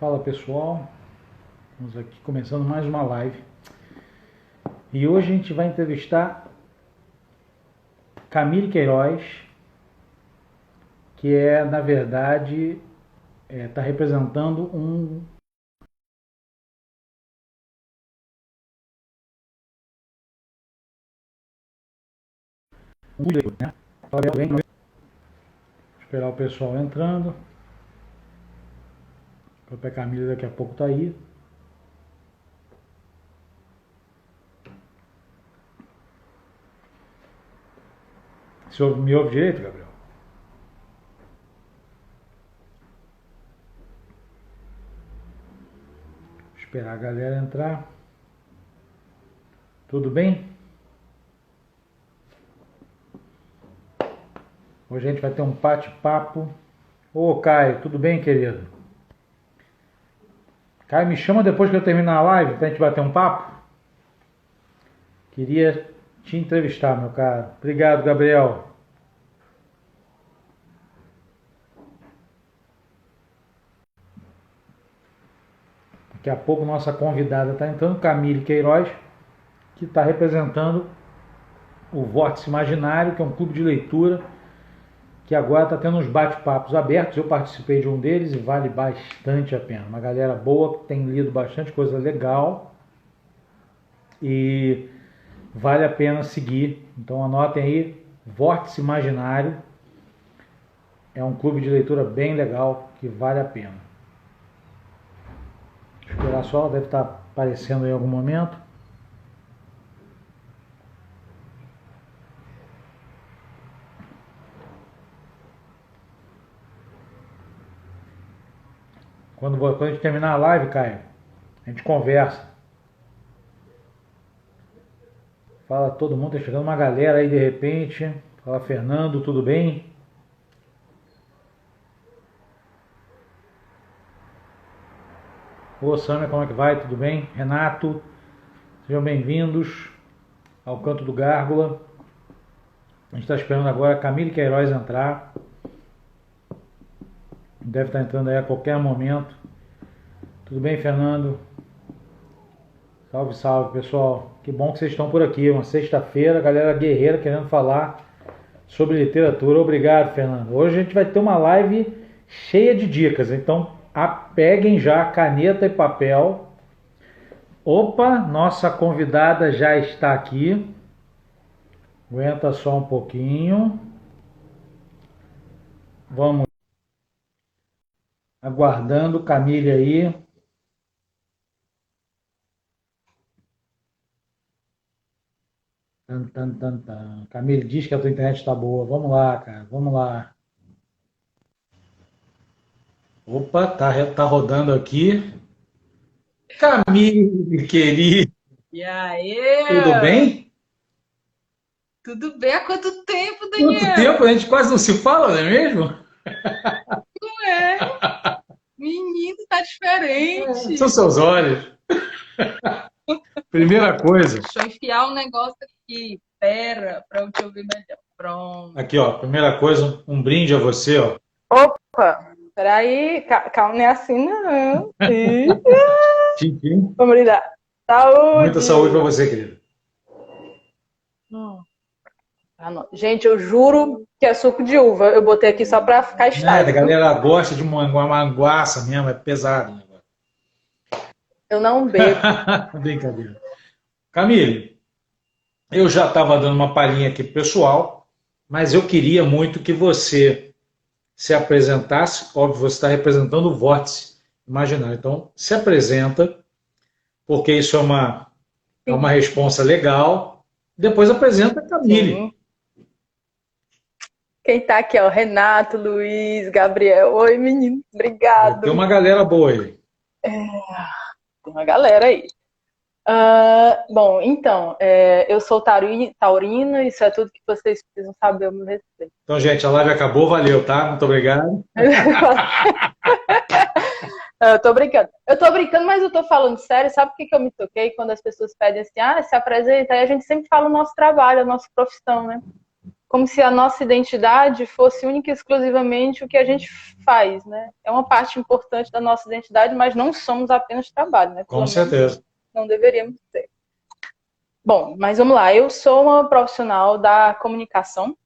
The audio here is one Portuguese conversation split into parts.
Fala pessoal, estamos aqui começando mais uma live e hoje a gente vai entrevistar Camille Queiroz, que na verdade está representando um né? Vou esperar o pessoal entrando. A própria Camille daqui a pouco está aí. Você me ouve direito, Gabriel? Vou esperar a galera entrar. Tudo bem? Hoje a gente vai ter um bate-papo. Ô Caio, tudo bem, querido? Caio, me chama depois que eu terminar a live pra gente bater um papo. Queria te entrevistar, meu caro. Obrigado, Gabriel. Daqui a pouco nossa convidada está entrando, Camille Queiroz, que está representando o Vórtice Imaginário, que é um clube de leitura que agora está tendo uns bate-papos abertos. Eu participei de um deles e vale bastante a pena. Uma galera boa que tem lido bastante coisa legal e vale a pena seguir. Então anotem aí, Vórtice Imaginário. É um clube de leitura bem legal que vale a pena. Vou esperar só, deve estar aparecendo em algum momento. Quando a gente terminar a live, Caio, a gente conversa. Fala todo mundo, tá chegando uma galera aí de repente. Fala Fernando, tudo bem? Ô Samia, como é que vai? Tudo bem? Renato, sejam bem-vindos ao Canto do Gárgula. A gente está esperando agora a Camille Queiroz entrar. Deve estar entrando aí a qualquer momento. Tudo bem, Fernando? Salve, salve, pessoal. Que bom que vocês estão por aqui. Uma sexta-feira, galera guerreira querendo falar sobre literatura. Obrigado, Fernando. Hoje a gente vai ter uma live cheia de dicas. Então, peguem já caneta e papel. Opa, nossa convidada já está aqui. Aguenta só um pouquinho. Vamos aguardando Camille aí. Tan, tan, tan, tan. Camille diz que a tua internet está boa. Vamos lá, cara. Vamos lá. Opa, tá rodando aqui. Camille, querido. E aí? Tudo bem? Tudo bem? Há quanto tempo, Quanto Daniel? tempo? A gente quase não se fala, não é mesmo? Não é? Menino, tá São diferente. seus olhos. Primeira coisa. Deixa eu enfiar um negócio aqui. Pera, pra eu te ouvir melhor. Pronto. Aqui, ó. Primeira coisa, um brinde a você, ó. Opa, peraí, calma, não é assim não. Tchim, tchim. Vamos brindar. Muita Saúde! saúde para você, querido. Gente, eu juro que é suco de uva. Eu botei aqui só pra ficar A estável. galera gosta de uma manguaça mesmo, é pesado o negócio. Eu não bebo. Brincadeira. Camille, eu já estava dando uma palhinha aqui pro pessoal, mas eu queria muito que você se apresentasse. Óbvio, você está representando o Vórtice Imaginário. Então, se apresenta, porque isso é uma responsa legal. Depois apresenta a Camille. Sim. Quem tá aqui é o Renato, Luiz, Gabriel. Oi, menino. Obrigado. Tem uma galera boa aí. Tem uma galera aí. Bom, então, eu sou taurina, isso é tudo que vocês precisam saber ao meu respeito. Então, gente, a live acabou, valeu, tá? Muito obrigado. Eu tô brincando, mas eu tô falando sério. Sabe por que eu me toquei? Quando as pessoas pedem assim, se apresenta, aí a gente sempre fala o nosso trabalho, a nossa profissão, né? como se a nossa identidade fosse única e exclusivamente o que a gente faz, né? É uma parte importante da nossa identidade, mas não somos apenas trabalho, né? Com certeza. Não deveríamos ser. Bom, mas vamos lá. Eu sou uma profissional da comunicação.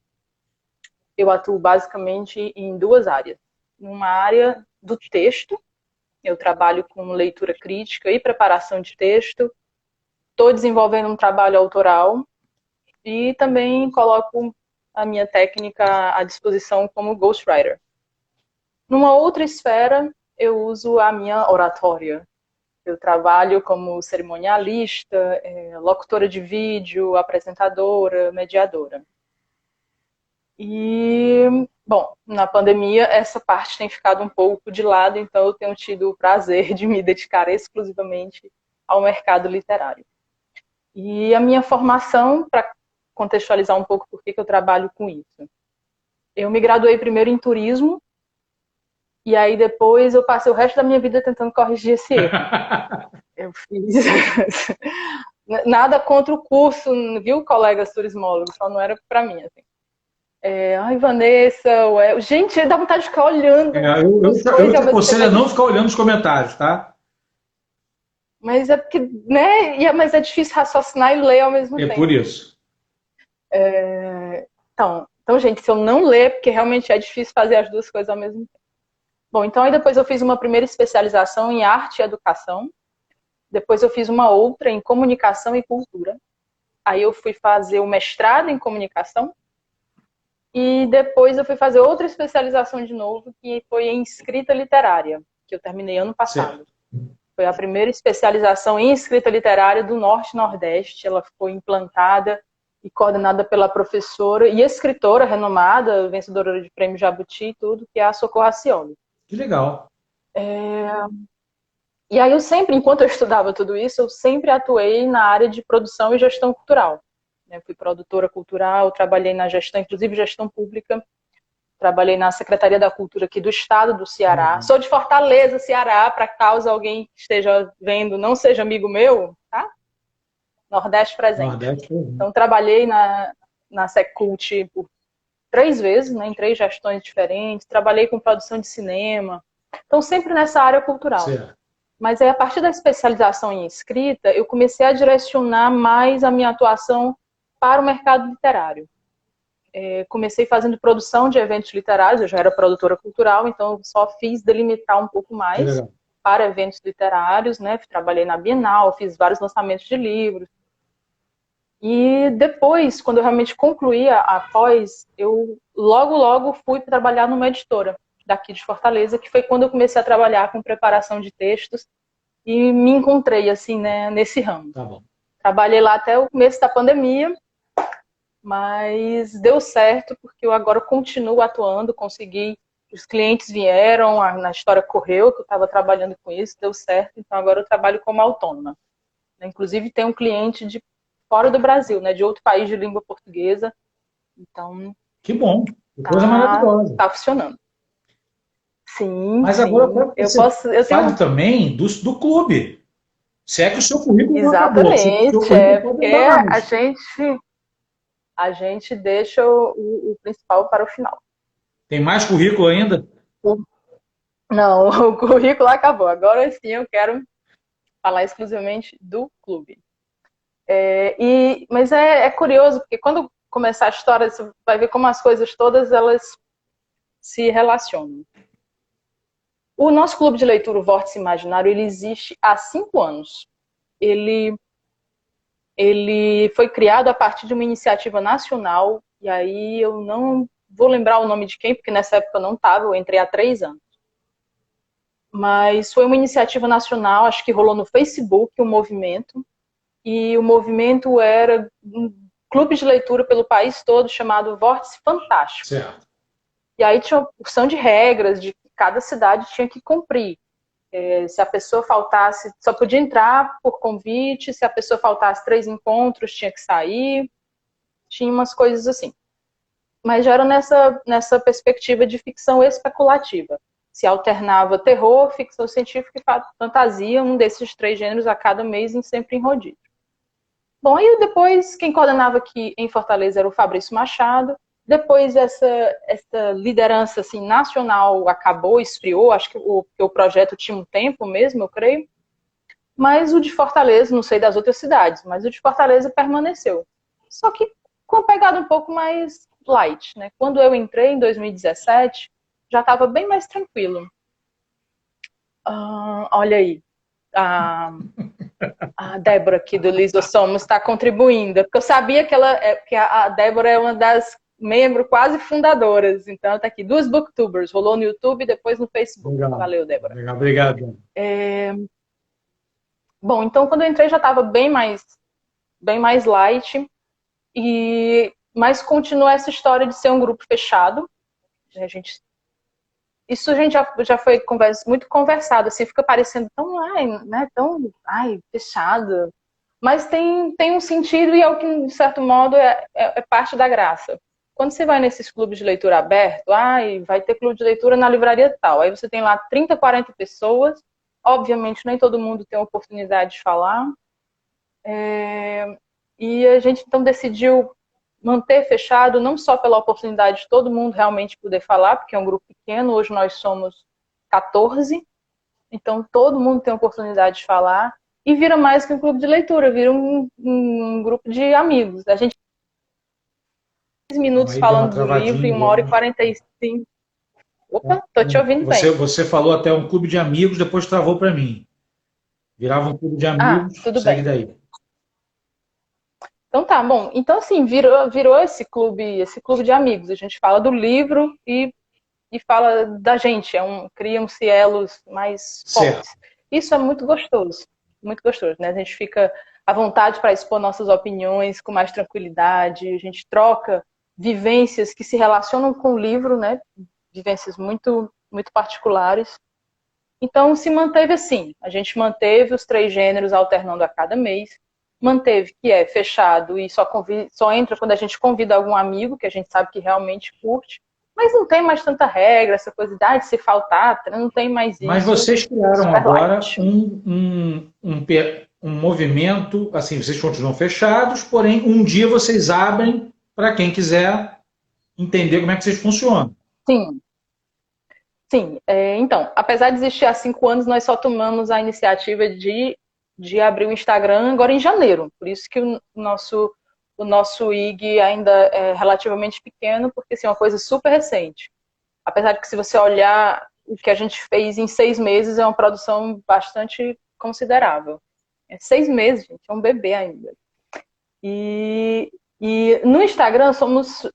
Eu atuo basicamente em duas áreas. Numa área do texto, eu trabalho com leitura crítica e preparação de texto. Estou desenvolvendo um trabalho autoral e também coloco a minha técnica à disposição como ghostwriter. Numa outra esfera, eu uso a minha oratória. Eu trabalho como cerimonialista, locutora de vídeo, apresentadora, mediadora. E, bom, na pandemia essa parte tem ficado um pouco de lado, então eu tenho tido o prazer de me dedicar exclusivamente ao mercado literário. E a minha formação, para contextualizar um pouco por que eu trabalho com isso. Eu me graduei primeiro em turismo, e aí depois eu passei o resto da minha vida tentando corrigir esse erro. Eu fiz... Nada contra o curso, viu, colegas turismólogos, só não era para mim, assim. Ai, Vanessa, gente, dá vontade de ficar olhando. Eu te aconselho a não ficar olhando os comentários, tá? Mas é porque, né? Mas é difícil raciocinar e ler ao mesmo tempo. É por isso. Então, gente, se eu não ler, porque realmente é difícil fazer as duas coisas ao mesmo tempo. Bom, então aí depois eu fiz uma primeira especialização em arte e educação. Depois eu fiz uma outra em comunicação e cultura. Aí eu fui fazer o mestrado em comunicação. E depois eu fui fazer outra especialização de novo, que foi em escrita literária, que eu terminei ano passado. Certo. Foi a primeira especialização em escrita literária do Norte e Nordeste. Ela foi implantada e coordenada pela professora e escritora renomada, vencedora de prêmio Jabuti e tudo, que é a Socorro Acioli. Que legal. E aí eu sempre, enquanto eu estudava tudo isso, eu sempre atuei na área de produção e gestão cultural. Eu fui produtora cultural, trabalhei na gestão, inclusive gestão pública, trabalhei na Secretaria da Cultura aqui do estado do Ceará. Sou de Fortaleza, Ceará, para caso alguém que esteja vendo não seja amigo meu, tá? Nordeste presente. Nordeste. Então, trabalhei na Secult por 3 vezes, né, em 3 gestões diferentes, trabalhei com produção de cinema, então sempre nessa área cultural. Certo. Mas aí, a partir da especialização em escrita, eu comecei a direcionar mais a minha atuação para o mercado literário. Comecei fazendo produção de eventos literários, eu já era produtora cultural, então eu só fiz delimitar um pouco mais para eventos literários, né? Trabalhei na Bienal, fiz vários lançamentos de livros. E depois, quando eu realmente concluí a pós, eu logo fui trabalhar numa editora daqui de Fortaleza, que foi quando eu comecei a trabalhar com preparação de textos e me encontrei, assim, né, nesse ramo. Tá bom. Trabalhei lá até o começo da pandemia, mas deu certo, porque eu agora continuo atuando, consegui, os clientes vieram, na história correu, que eu estava trabalhando com isso, deu certo, então agora eu trabalho como autônoma. Inclusive tem um cliente de fora do Brasil, né, de outro país de língua portuguesa, então... Que bom, que coisa maravilhosa. Tá funcionando. Sim, mas sim. Agora eu tenho... também do clube. Se é que o seu currículo exatamente, não acabou. Porque a gente deixa o principal para o final. Tem mais currículo ainda? Não, o currículo acabou. Agora sim eu quero falar exclusivamente do clube. Mas é curioso, porque quando começar a história, você vai ver como as coisas todas elas se relacionam. O nosso clube de leitura, o Vórtice Imaginário, ele existe há 5 anos. Ele foi criado a partir de uma iniciativa nacional, e aí eu não vou lembrar o nome de quem, porque nessa época eu não estava, eu entrei há 3 anos. Mas foi uma iniciativa nacional, acho que rolou no Facebook, um movimento, e o movimento era um clube de leitura pelo país todo, chamado Vórtice Fantástico. Certo. E aí tinha uma porção de regras de que cada cidade tinha que cumprir. Se a pessoa faltasse, só podia entrar por convite, se a pessoa faltasse 3 encontros, tinha que sair, tinha umas coisas assim. Mas já era nessa perspectiva de ficção especulativa. Se alternava terror, ficção científica e fantasia, um desses 3 gêneros a cada mês, sempre em rodízio. Bom, aí depois, quem coordenava aqui em Fortaleza era o Fabrício Machado, Depois essa liderança assim, nacional acabou, esfriou, acho que o projeto tinha um tempo mesmo, eu creio. Mas o de Fortaleza, não sei das outras cidades, mas o de Fortaleza permaneceu. Só que com uma pegada um pouco mais light, né? Quando eu entrei em 2017, já estava bem mais tranquilo. Olha aí, a Débora aqui do Liso Somos está contribuindo, porque eu sabia que a Débora é uma das membros quase fundadoras, então ela está aqui, 2 booktubers, rolou no YouTube e depois no Facebook. Legal. Valeu, Débora. Legal, obrigado. Bom, então quando eu entrei já estava bem mais light, mas continua essa história de ser um grupo fechado. Isso a gente já foi muito conversado, assim, fica parecendo tão, fechado. Mas tem um sentido e é o que, de certo modo, é parte da graça. Quando você vai nesses clubes de leitura aberto, vai ter clube de leitura na livraria tal. Aí você tem lá 30, 40 pessoas. Obviamente, nem todo mundo tem a oportunidade de falar. E a gente, então, decidiu manter fechado, não só pela oportunidade de todo mundo realmente poder falar, porque é um grupo pequeno, hoje nós somos 14, então todo mundo tem a oportunidade de falar, e vira mais que um clube de leitura, vira um grupo de amigos. A gente 10 minutos falando do livro e 1h45. Opa, tô te ouvindo bem. Você falou até um clube de amigos, depois travou para mim. Virava um clube de amigos, tudo segue bem. daí. Então tá, bom. Então, assim, virou esse clube de amigos. A gente fala do livro e fala da gente. Criam-se elos mais fortes. Isso é muito gostoso, né? A gente fica à vontade para expor nossas opiniões com mais tranquilidade. A gente troca vivências que se relacionam com o livro, né? Vivências muito, muito particulares. Então, se manteve assim. A gente manteve os 3 gêneros alternando a cada mês. Manteve que é fechado e só entra quando a gente convida algum amigo que a gente sabe que realmente curte. Mas não tem mais tanta regra, essa coisa de se faltar, não tem mais isso. Mas vocês criaram agora um movimento, assim, vocês continuam fechados, porém um dia vocês abrem para quem quiser entender como é que vocês funcionam. Sim. Sim. Então, apesar de existir há 5 anos, nós só tomamos a iniciativa de abrir o Instagram agora em janeiro. Por isso que o nosso IG ainda é relativamente pequeno, porque assim, é uma coisa super recente. Apesar de que, se você olhar o que a gente fez em 6 meses, é uma produção bastante considerável. 6 meses, gente, é um bebê ainda. E no Instagram somos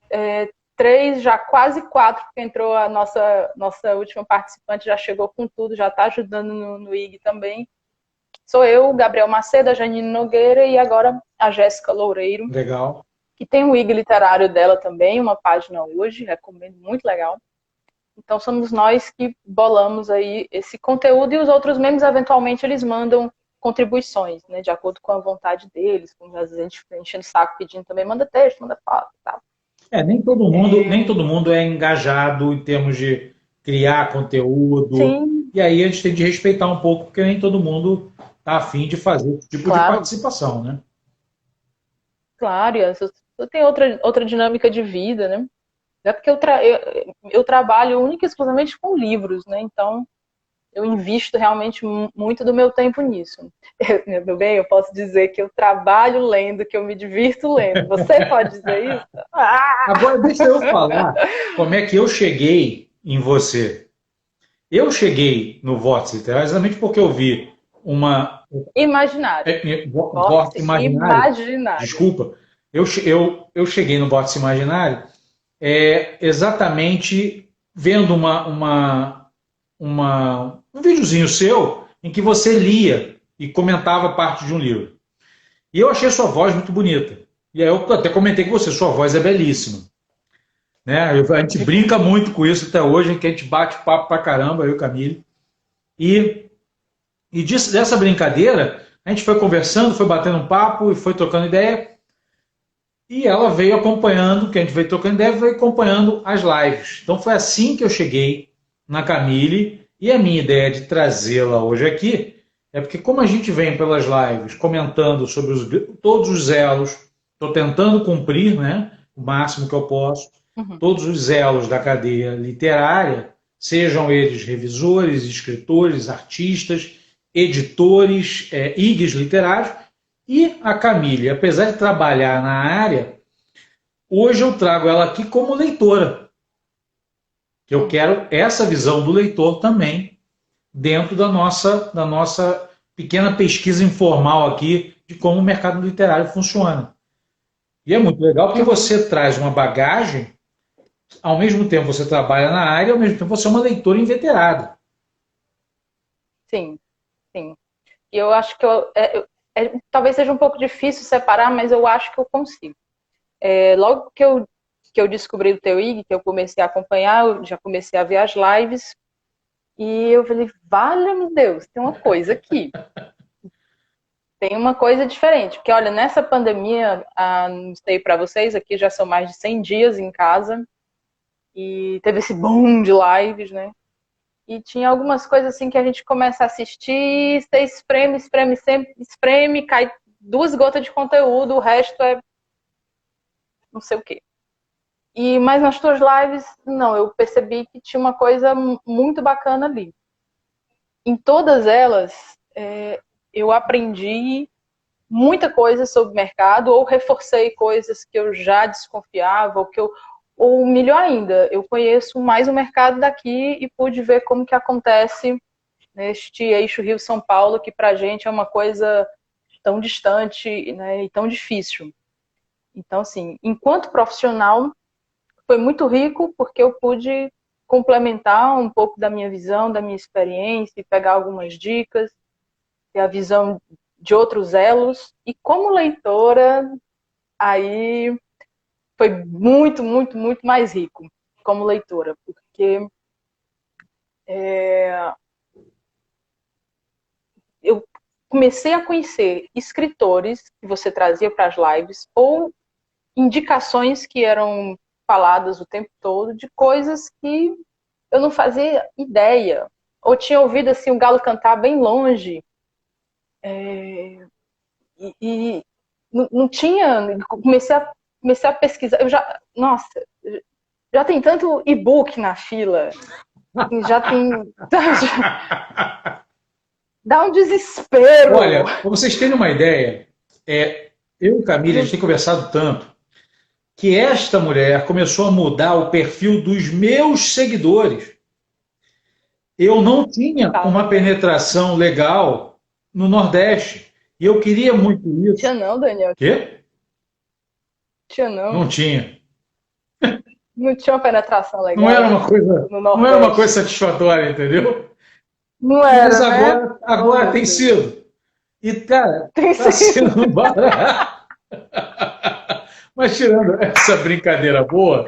3, já quase 4, porque entrou a nossa última participante, já chegou com tudo, já está ajudando no IG também. Sou eu, Gabriel Macedo, a Janine Nogueira e agora a Jéssica Loureiro. Legal. Que tem o IG literário dela também, uma página hoje, recomendo, muito legal. Então somos nós que bolamos aí esse conteúdo e os outros membros, eventualmente, eles mandam contribuições, né, de acordo com a vontade deles, como às vezes a gente fica enchendo o saco pedindo também, manda texto, manda foto e tal. Nem todo mundo é engajado em termos de criar conteúdo. Sim. E aí a gente tem de respeitar um pouco, porque nem todo mundo está a fim de fazer esse tipo de participação, né? Claro, eu tenho outra dinâmica de vida, né? É porque eu trabalho única e exclusivamente com livros, né? Então, eu invisto realmente muito do meu tempo nisso. Meu bem, eu posso dizer que eu trabalho lendo, que eu me divirto lendo. Você pode dizer isso? Agora, deixa eu falar como é que eu cheguei em você. Eu cheguei no Vórtice Literário exatamente porque eu vi uma... Imaginário. Vórtice Imaginário. Desculpa. Eu cheguei no Vórtice Imaginário exatamente vendo um videozinho seu em que você lia e comentava parte de um livro. E eu achei sua voz muito bonita. E aí eu até comentei com você, sua voz é belíssima. Né? A gente brinca muito com isso até hoje, que a gente bate papo pra caramba, eu e Camille. E dessa brincadeira, a gente foi conversando, foi batendo um papo e foi trocando ideia. E ela veio acompanhando, que a gente veio trocando ideia, veio acompanhando as lives. Então foi assim que eu cheguei na Camille. E a minha ideia de trazê-la hoje aqui é porque, como a gente vem pelas lives comentando sobre todos os elos, estou tentando cumprir, né, o máximo que eu posso. todos os elos da cadeia literária, sejam eles revisores, escritores, artistas, editores, IGs literários, e a Camille, apesar de trabalhar na área, hoje eu trago ela aqui como leitora. Eu quero essa visão do leitor também, dentro da nossa pequena pesquisa informal aqui de como o mercado literário funciona. E é muito legal porque você traz uma bagagem, ao mesmo tempo você trabalha na área, ao mesmo tempo você é uma leitora inveterada. Sim, sim. E eu acho que talvez seja um pouco difícil separar, mas eu acho que eu consigo. Logo que eu descobri o teu IG, que eu comecei a acompanhar, eu já comecei a ver as lives, e eu falei, valha-me Deus, tem uma coisa aqui. Tem uma coisa diferente, porque olha, nessa pandemia, não sei para vocês, aqui já são mais de 100 dias em casa, e teve esse boom de lives, né? E tinha algumas coisas assim que a gente começa a assistir, você espreme, sempre espreme, cai 2 gotas de conteúdo, o resto é não sei o quê. Mas nas tuas lives, não, eu percebi que tinha uma coisa muito bacana ali. Em todas elas, eu aprendi muita coisa sobre o mercado, ou reforcei coisas que eu já desconfiava, ou melhor ainda, eu conheço mais o mercado daqui e pude ver como que acontece neste eixo Rio-São Paulo, que pra gente é uma coisa tão distante, né, e tão difícil. Então, assim, enquanto profissional, foi muito rico porque eu pude complementar um pouco da minha visão, da minha experiência, pegar algumas dicas, ter a visão de outros elos. E como leitora, aí foi muito, muito, muito mais rico como leitora, porque eu comecei a conhecer escritores que você trazia para as lives ou indicações que eram faladas o tempo todo de coisas que eu não fazia ideia. Ou tinha ouvido assim, o galo cantar bem longe. E não tinha... Comecei a pesquisar. Nossa, já tem tanto e-book na fila. Já tem... Dá um desespero. Olha, para vocês terem uma ideia, eu e Camille, a gente tem conversado tanto, que esta mulher começou a mudar o perfil dos meus seguidores. Eu não tinha uma penetração legal no Nordeste. E eu queria muito isso. Tinha não, Daniel? Quê? Tinha não. Não tinha. Não tinha uma penetração legal. Não era uma coisa satisfatória, entendeu? Não era, mas agora né? tem sido. E, cara, tem sendo barato. Mas tirando essa brincadeira boa,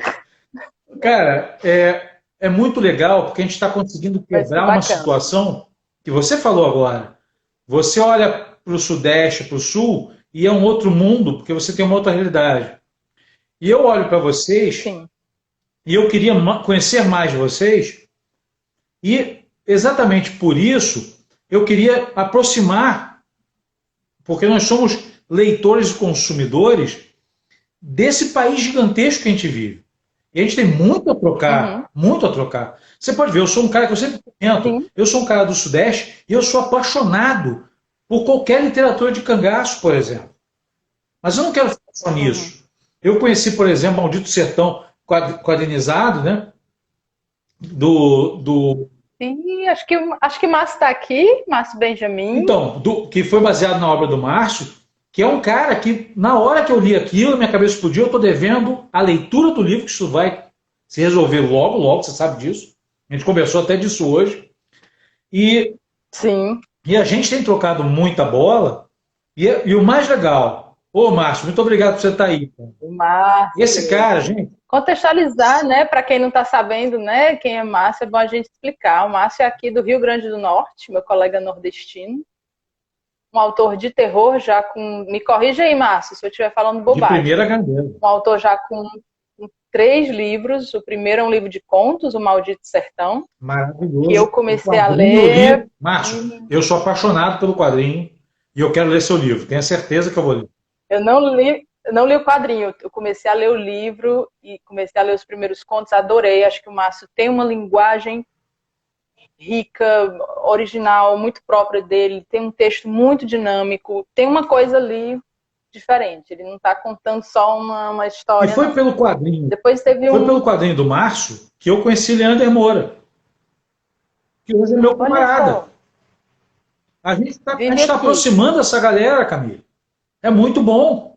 cara, é muito legal porque a gente está conseguindo quebrar uma situação que você falou agora. Você olha para o Sudeste, para o Sul, e é um outro mundo, porque você tem uma outra realidade. E eu olho para vocês, Sim. E eu queria conhecer mais de vocês, e exatamente por isso eu queria aproximar, porque nós somos leitores e consumidores desse país gigantesco que a gente vive. E a gente tem muito a trocar, muito a trocar. Você pode ver, eu sou um cara que eu sempre comento, eu sou um cara do Sudeste e eu sou apaixonado por qualquer literatura de cangaço, por exemplo. Mas eu não quero ficar só nisso. Eu conheci, por exemplo, Maldito Sertão quadrinizado, né? Sim, acho que Márcio está aqui, Márcio Benjamin. Então, que foi baseado na obra do Márcio, que é um cara que, na hora que eu li aquilo, minha cabeça explodiu, eu estou devendo a leitura do livro, que isso vai se resolver logo, logo, você sabe disso. A gente conversou até disso hoje. Sim. E a gente tem trocado muita bola. E o mais legal, Márcio, muito obrigado por você estar aí. Márcio. Esse cara, gente... Contextualizar, né, para quem não está sabendo, né, quem é Márcio, é bom a gente explicar. O Márcio é aqui do Rio Grande do Norte, meu colega nordestino. Um autor de terror já com... Me corrija aí, Márcio, se eu estiver falando bobagem. De primeira grandeza. Um autor já com 3 livros. O primeiro é um livro de contos, O Maldito Sertão. Maravilhoso. Que eu comecei a ler. Márcio, eu sou apaixonado pelo quadrinho e eu quero ler seu livro. Tenha certeza que eu vou ler. Eu não li Eu não li o quadrinho, eu comecei a ler o livro e comecei a ler os primeiros contos, adorei. Acho que o Márcio tem uma linguagem rica, original, muito própria dele, tem um texto muito dinâmico, tem uma coisa ali diferente. Ele não está contando só uma E história, foi não. pelo quadrinho, Depois teve foi pelo quadrinho do Márcio que eu conheci Leander Moura, que hoje é meu Olha camarada. só, A gente vive está aqui. aproximando essa galera, Camila. É muito bom.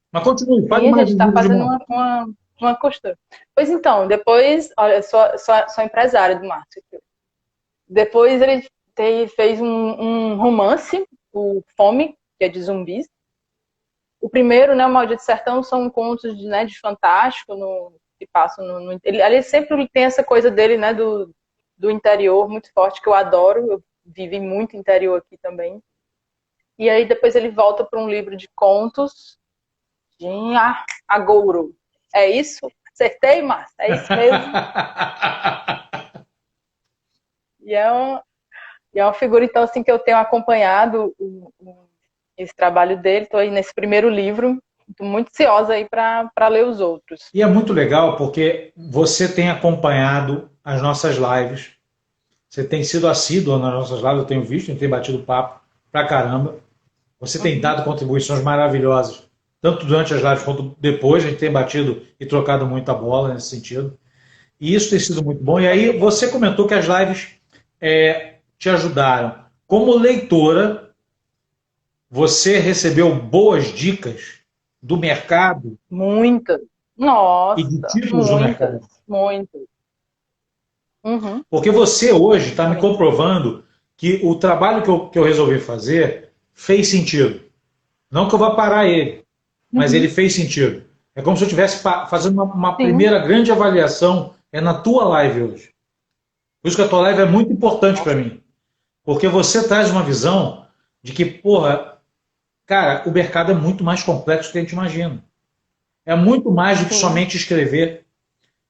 Mas continue, fale Sim, a mais gente do está livro de fazendo Márcio. uma costura. Pois então, depois, olha, eu sou empresária do Márcio. Depois ele fez um romance, o Fome, que é de zumbis. O primeiro, né, o Maldito Sertão, são contos de, né, de fantástico que passam ele sempre tem essa coisa dele, né, do interior muito forte, que eu adoro. Eu vivi muito interior aqui também. E aí depois ele volta para um livro de contos de Agouro. É isso? Acertei, Márcio? É isso mesmo? E é uma figura, então, assim, que eu tenho acompanhado esse trabalho dele. Estou aí nesse primeiro livro. Estou muito ansiosa aí para ler os outros. E é muito legal porque você tem acompanhado as nossas lives. Você tem sido assíduo nas nossas lives, eu tenho visto, a gente tem batido papo pra caramba. Você tem dado contribuições maravilhosas, tanto durante as lives quanto depois. A gente tem batido e trocado muita bola nesse sentido. E isso tem sido muito bom. E aí você comentou que as lives te ajudaram. Como leitora, você recebeu boas dicas do mercado Muitas. e de Nossa, títulos do mercado. muitas. Uhum. Porque você hoje está me Muito. comprovando que o trabalho que eu resolvi fazer fez sentido. Não que eu vá parar ele, mas ele fez sentido. É como se eu estivesse fazendo uma primeira grande avaliação na tua live hoje. Por isso que a tua live é muito importante para mim. Porque você traz uma visão de que, porra, cara, o mercado é muito mais complexo do que a gente imagina. É muito mais do que somente escrever.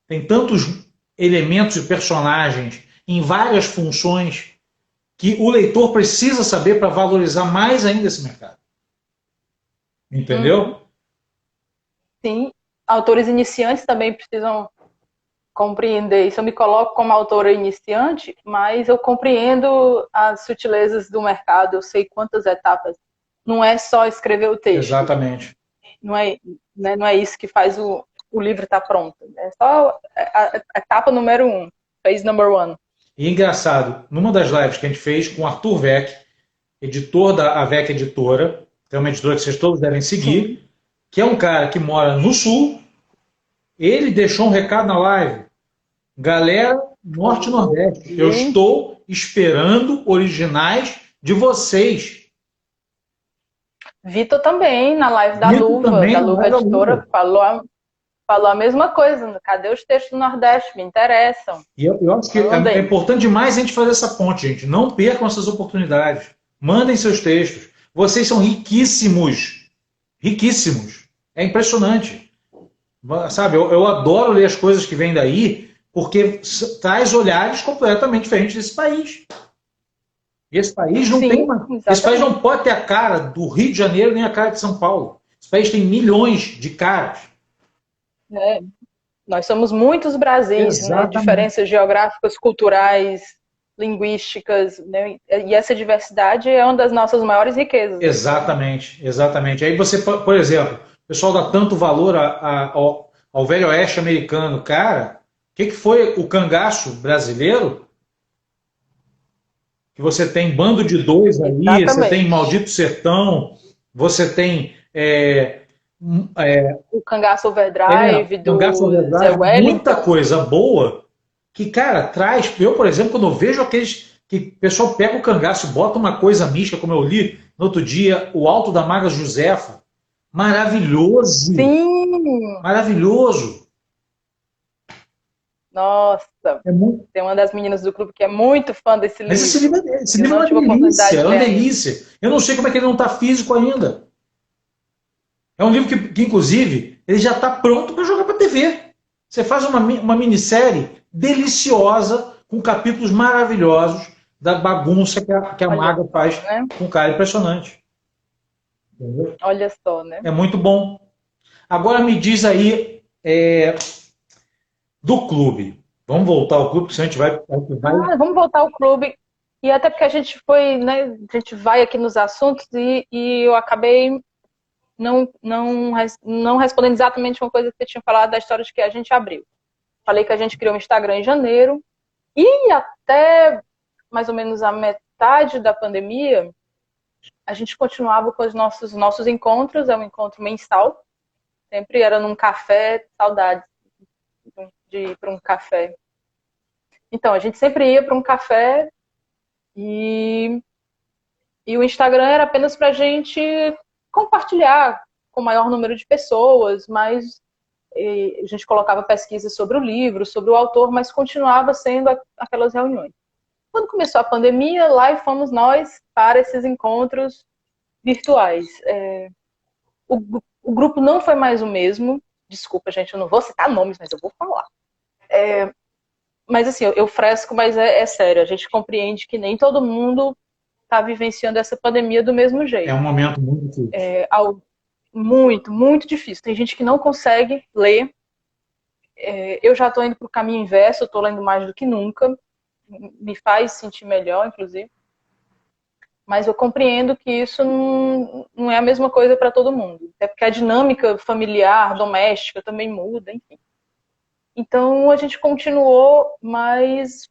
Tem tantos elementos e personagens em várias funções que o leitor precisa saber para valorizar mais ainda esse mercado. Entendeu? Sim. Autores iniciantes também precisam compreender isso. Eu me coloco como autora iniciante, mas eu compreendo as sutilezas do mercado, eu sei quantas etapas. Não é só escrever o texto. Exatamente. Não é isso que faz o livro estar pronto. É só a etapa número 1, phase number 1. E engraçado, numa das lives que a gente fez com Arthur Vec, editor da Avec Editora, que é uma editora que vocês todos devem seguir, sim, que é um cara que mora no Sul, ele deixou um recado na live. Galera, Norte e Nordeste, eu estou esperando originais de vocês. Vitor também, na live da Luva Editora, falou a mesma coisa. Cadê os textos do Nordeste? Me interessam. E eu acho que é importante demais a gente fazer essa ponte, gente. Não percam essas oportunidades. Mandem seus textos. Vocês são riquíssimos. Riquíssimos. É impressionante. Sabe, eu adoro ler as coisas que vêm daí, porque traz olhares completamente diferentes desse país. E esse país não tem uma... Esse país não pode ter a cara do Rio de Janeiro nem a cara de São Paulo. Esse país tem milhões de caras. Nós somos muitos Brasis, né? Diferenças geográficas, culturais, linguísticas, né? E essa diversidade é uma das nossas maiores riquezas. Exatamente, exatamente. Aí você, por exemplo, o pessoal dá tanto valor ao velho oeste americano. Cara, o que foi o cangaço brasileiro? Que você tem Bando de Dois aí, exatamente. Você tem Maldito Sertão, você tem... o Cangaço Overdrive, do Zé Wellington. Muita coisa boa que, cara, traz... Eu, por exemplo, quando eu vejo aqueles que o pessoal pega o cangaço e bota uma coisa mística, como eu li no outro dia, O Alto da Maga Josefa. Maravilhoso! Sim! Maravilhoso! Nossa! Tem uma das meninas do clube que é muito fã desse livro. Mas esse livro é uma delícia, é uma delícia. Eu não sei como é que ele não está físico ainda. É um livro que, inclusive, ele já está pronto para jogar para TV. Você faz uma minissérie deliciosa, com capítulos maravilhosos da bagunça que a Maga faz com um cara impressionante. Entendeu? Olha só, né? É muito bom. Agora me diz aí do clube. Vamos voltar ao clube, porque senão a gente vai. Ah, vamos voltar ao clube. E até porque a gente foi, né? A gente vai aqui nos assuntos e eu acabei não respondendo exatamente uma coisa que você tinha falado da história de que a gente abriu. Falei que a gente criou um Instagram em janeiro e até mais ou menos a metade da pandemia a gente continuava com os nossos encontros, é um encontro mensal, sempre era num café, saudades de ir para um café. Então, a gente sempre ia para um café e, e o Instagram era apenas para a gente compartilhar com o maior número de pessoas, mas a gente colocava pesquisas sobre o livro, sobre o autor, mas continuava sendo aquelas reuniões. Quando começou a pandemia, lá fomos nós para esses encontros virtuais. O grupo não foi mais o mesmo. Desculpa, gente, eu não vou citar nomes, mas eu vou falar. Mas assim, eu fresco, mas é sério. A gente compreende que nem todo mundo está vivenciando essa pandemia do mesmo É jeito. um momento muito difícil. Muito, muito difícil. Tem gente que não consegue ler. Eu já estou indo para o caminho inverso, estou lendo mais do que nunca. Me faz sentir melhor, inclusive. Mas eu compreendo que isso não é a mesma coisa para todo mundo. Até porque a dinâmica familiar, doméstica também muda, enfim. Então a gente continuou, mas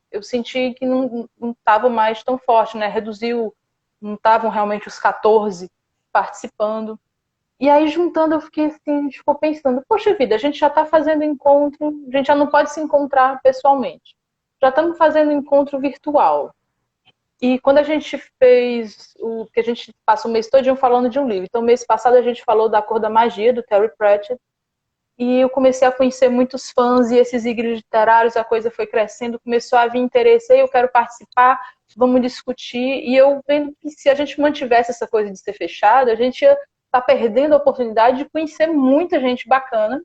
eu senti que não estava mais tão forte, né? Reduziu, não estavam realmente os 14 participando. E aí, juntando, eu fiquei assim, a gente ficou pensando, poxa vida, a gente já está fazendo encontro, a gente já não pode se encontrar pessoalmente. Já estamos fazendo encontro virtual. E quando a gente fez que a gente passa o mês todinho falando de um livro. Então, mês passado a gente falou da Cor da Magia, do Terry Pratchett. E eu comecei a conhecer muitos fãs e esses igrejas literários, a coisa foi crescendo, começou a vir interesse, eu quero participar, vamos discutir. E eu vendo que se a gente mantivesse essa coisa de ser fechado, a gente ia estar perdendo a oportunidade de conhecer muita gente bacana,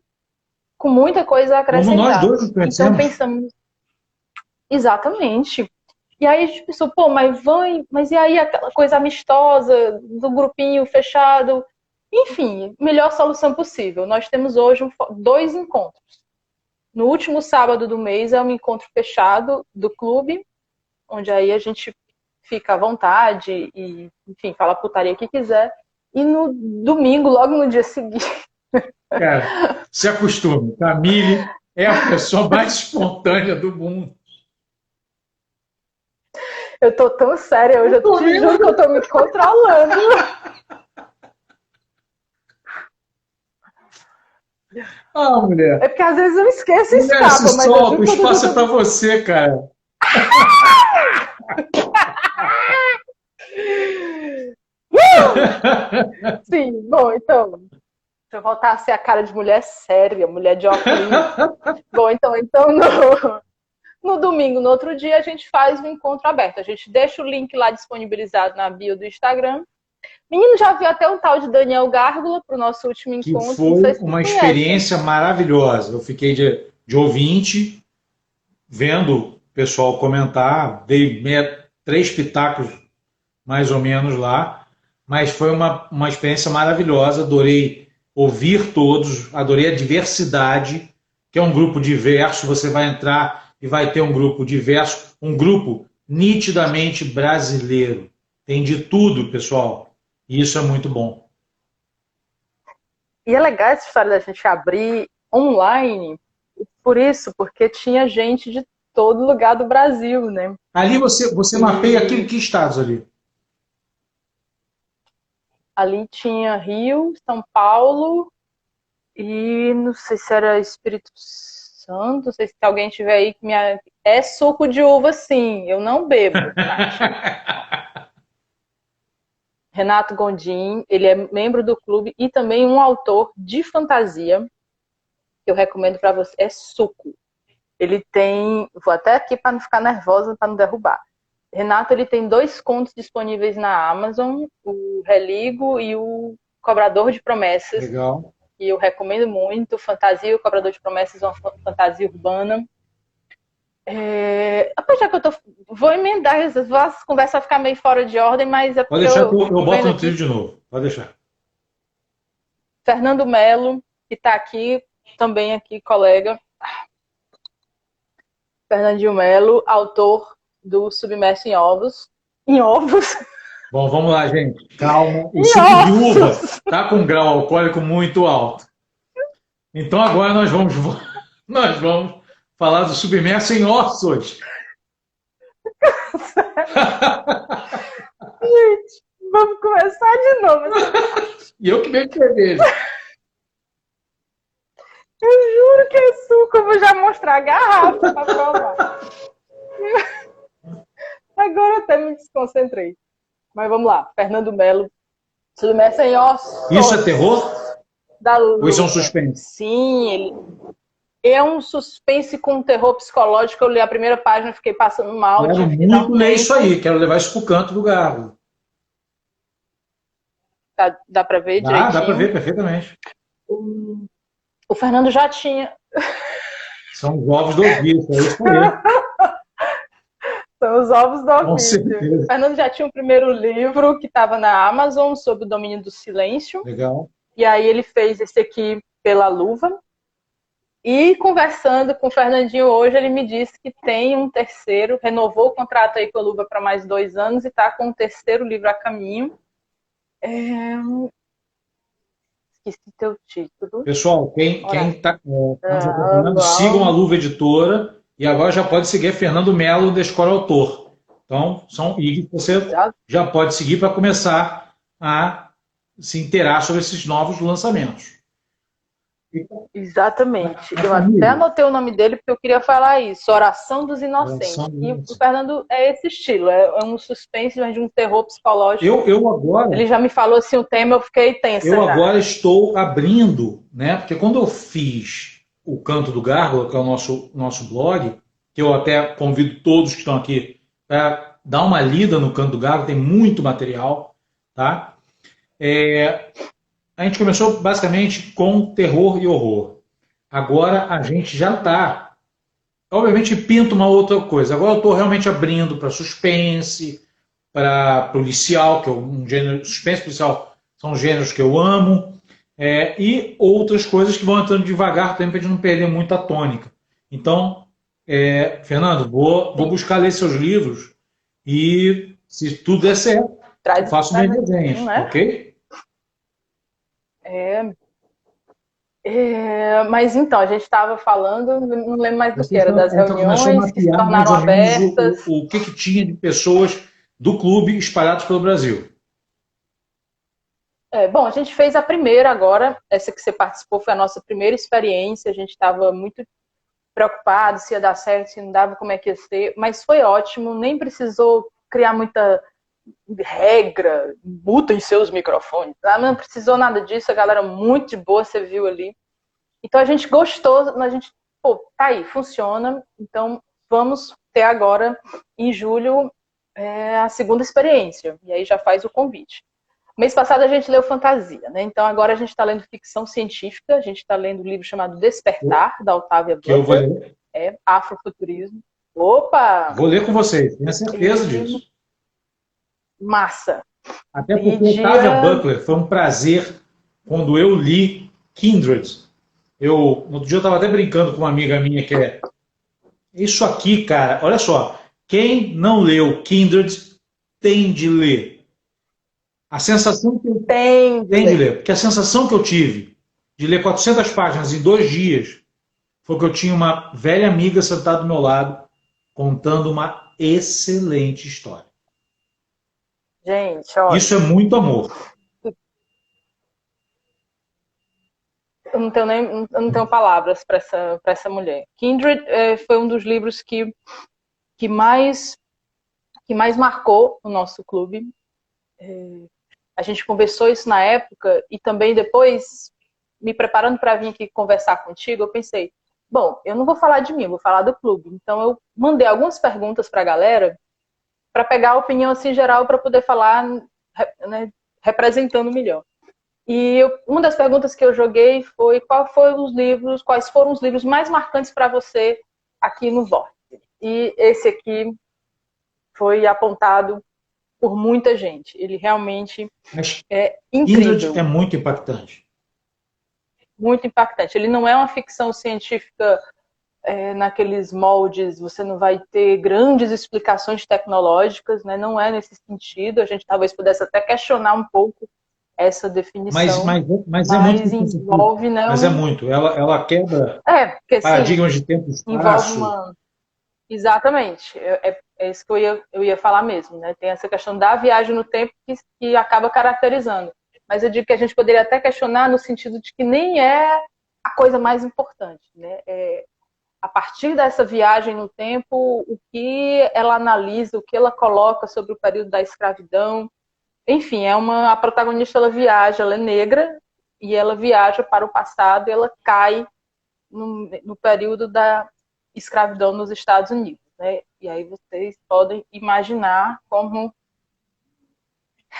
com muita coisa a Como nós acrescentar. dois nos Então conhecemos. pensamos, exatamente. E aí a gente pensou, pô, mas e aí aquela coisa amistosa do grupinho fechado? Enfim, melhor solução possível. Nós temos hoje 2 encontros. No último sábado do mês é um encontro fechado do clube, onde aí a gente fica à vontade e, enfim, fala a putaria que quiser. E no domingo, logo no dia seguinte. Cara, se acostume. Camille é a pessoa mais espontânea do mundo. Eu tô tão séria hoje, eu te juro que eu tô me controlando. Ah, mulher. É porque às vezes eu esqueço e Mulher, escapa, se mas solta, o espaço é pra você, cara. Sim, bom, então, deixa eu voltar a ser a cara de mulher séria, mulher de óculos. Bom, então no domingo, no outro dia, a gente faz um encontro aberto. A gente deixa o link lá disponibilizado na bio do Instagram. Menino, já viu até um tal de Daniel Gárgula para o nosso último Que encontro. foi Não sei se uma conhece. experiência maravilhosa. Eu fiquei de ouvinte, vendo o pessoal comentar, dei 3 pitacos mais ou menos lá, mas foi uma experiência maravilhosa. Adorei ouvir todos, adorei a diversidade, que é um grupo diverso. Você vai entrar e vai ter um grupo diverso, um grupo nitidamente brasileiro. Tem de tudo, pessoal. E isso é muito bom. E é legal essa história da gente abrir online, por isso, porque tinha gente de todo lugar do Brasil, né? Ali você mapeia aquilo, que estados ali? Ali tinha Rio, São Paulo e não sei se era Espírito Santo, não sei se alguém tiver aí que é suco de uva, sim, eu não bebo. Renato Gondim, ele é membro do clube e também um autor de fantasia que eu recomendo para você, é suco. Ele tem, vou até aqui para não ficar nervosa, para não derrubar. Renato, ele tem 2 contos disponíveis na Amazon, o Religo e o Cobrador de Promessas. Legal. E eu recomendo muito. Fantasia, o Cobrador de Promessas é uma fantasia urbana. Já que eu vou emendar, as conversas vão ficar meio fora de ordem, mas é Pode porque deixar que eu boto vendo no aqui trilho de novo. Pode deixar. Fernando Melo, que está aqui, também aqui, colega. Fernandinho Melo, autor do Submerso em Ovos. Em ovos? Bom, vamos lá, gente. Calma. O Em suco de uva ovos! está com um grau alcoólico muito alto. Então agora nós vamos falar do submerso em ossos. Gente, vamos começar de novo. E eu que bebo cerveja. Eu juro que é suco, eu vou já mostrar a garrafa para provar. Agora eu até me desconcentrei. Mas vamos lá, Fernando Melo, Submerso em Ossos. Isso é terror? Ou isso é um Luva. suspense? Sim, ele é um suspense com terror psicológico. Eu li a primeira página e fiquei passando mal. Quero muito ler isso aí. Quero levar isso pro canto do Gargo. Dá para ver direitinho? Dá para ver perfeitamente. O Fernando já tinha. São os ovos do ouvido, é isso aí. São os ovos do Com ouvido. certeza. O Fernando já tinha o primeiro livro que estava na Amazon, Sob o Domínio do Silêncio. Legal. E aí ele fez esse aqui pela Luva. E conversando com o Fernandinho hoje, ele me disse que tem um terceiro, renovou o contrato aí com a Luva para mais 2 anos e está com um terceiro livro a caminho. Esqueci teu título. Pessoal, quem está acompanhando, sigam a Luva Editora e agora já pode seguir Fernando Melo, da Escola Autor. Então, você já pode seguir para começar a se inteirar sobre esses novos lançamentos. Exatamente. Eu até anotei o nome dele porque eu queria falar isso. Oração dos Inocentes. E o Fernando é esse estilo. É um suspense, mas de um terror psicológico. Eu agora... Ele já me falou assim o tema, eu fiquei tensa. Eu agora estou abrindo, né? Porque quando eu fiz o Canto do Gárgula, que é o nosso blog, que eu até convido todos que estão aqui para dar uma lida no Canto do Gárgula, tem muito material, tá? A gente começou basicamente com terror e horror. Agora a gente já está... Obviamente pinta uma outra coisa. Agora eu estou realmente abrindo para suspense, para policial, que é um gênero... Suspense policial são gêneros que eu amo. E outras coisas que vão entrando devagar também para a gente não perder muito a tônica. Então, Fernando, vou buscar ler seus livros e, se tudo der certo, eu faço meus desenhos, né? Ok? Mas então, a gente estava falando, não lembro mais do que era, das reuniões que se tornaram abertas. O que tinha de pessoas do clube espalhadas pelo Brasil. Bom, a gente fez a primeira agora, essa que você participou foi a nossa primeira experiência, a gente estava muito preocupado se ia dar certo, se não dava, como é que ia ser, mas foi ótimo, nem precisou criar muita regra, mutem seus microfones, não precisou nada disso, a galera muito de boa, você viu ali. Então a gente gostou, a gente, tá aí, funciona, então vamos ter agora, em julho, a segunda experiência, e aí já faz o convite. Mês passado a gente leu fantasia, né? Então agora a gente está lendo ficção científica, a gente está lendo um livro chamado Despertar, da Octavia Butler. Eu vou ler. Afrofuturismo. Opa! Vou ler com vocês, tenho certeza disso. Massa! Até porque Octavia Butler foi um prazer quando eu li Kindred. No outro dia eu estava até brincando com uma amiga minha que isso aqui, cara, olha só, quem não leu Kindred tem de ler. A sensação que eu tem de ler. Porque a sensação que eu tive de ler 400 páginas em 2 dias foi que eu tinha uma velha amiga sentada do meu lado contando uma excelente história. Gente, olha, isso é muito amor. Eu não tenho palavras para essa mulher. Kindred foi um dos livros que mais marcou o nosso clube. A gente conversou isso na época e também depois, me preparando para vir aqui conversar contigo, eu pensei, bom, eu não vou falar de mim, eu vou falar do clube. Então eu mandei algumas perguntas para a galera para pegar a opinião assim geral para poder falar, né, representando melhor. E uma das perguntas que eu joguei foi quais foram os livros mais marcantes para você aqui no Vórtice. e esse aqui foi apontado por muita gente. Ele realmente Mas é incrível. Kindred é muito impactante. Muito impactante. Ele não é uma ficção científica naqueles moldes, você não vai ter grandes explicações tecnológicas, né? Não é nesse sentido. A gente talvez pudesse até questionar um pouco essa definição. Mas é muito. Envolve, né? Mas é muito. Ela quebra porque, paradigmas de tempo e espaço. Envolve uma... Exatamente. É isso que eu ia falar mesmo, né? Tem essa questão da viagem no tempo que acaba caracterizando. Mas eu digo que a gente poderia até questionar no sentido de que nem é a coisa mais importante, né? A partir dessa viagem no tempo, o que ela analisa, o que ela coloca sobre o período da escravidão. Enfim, a protagonista, ela viaja, ela é negra, e ela viaja para o passado, e ela cai no período da escravidão nos Estados Unidos, né? E aí vocês podem imaginar como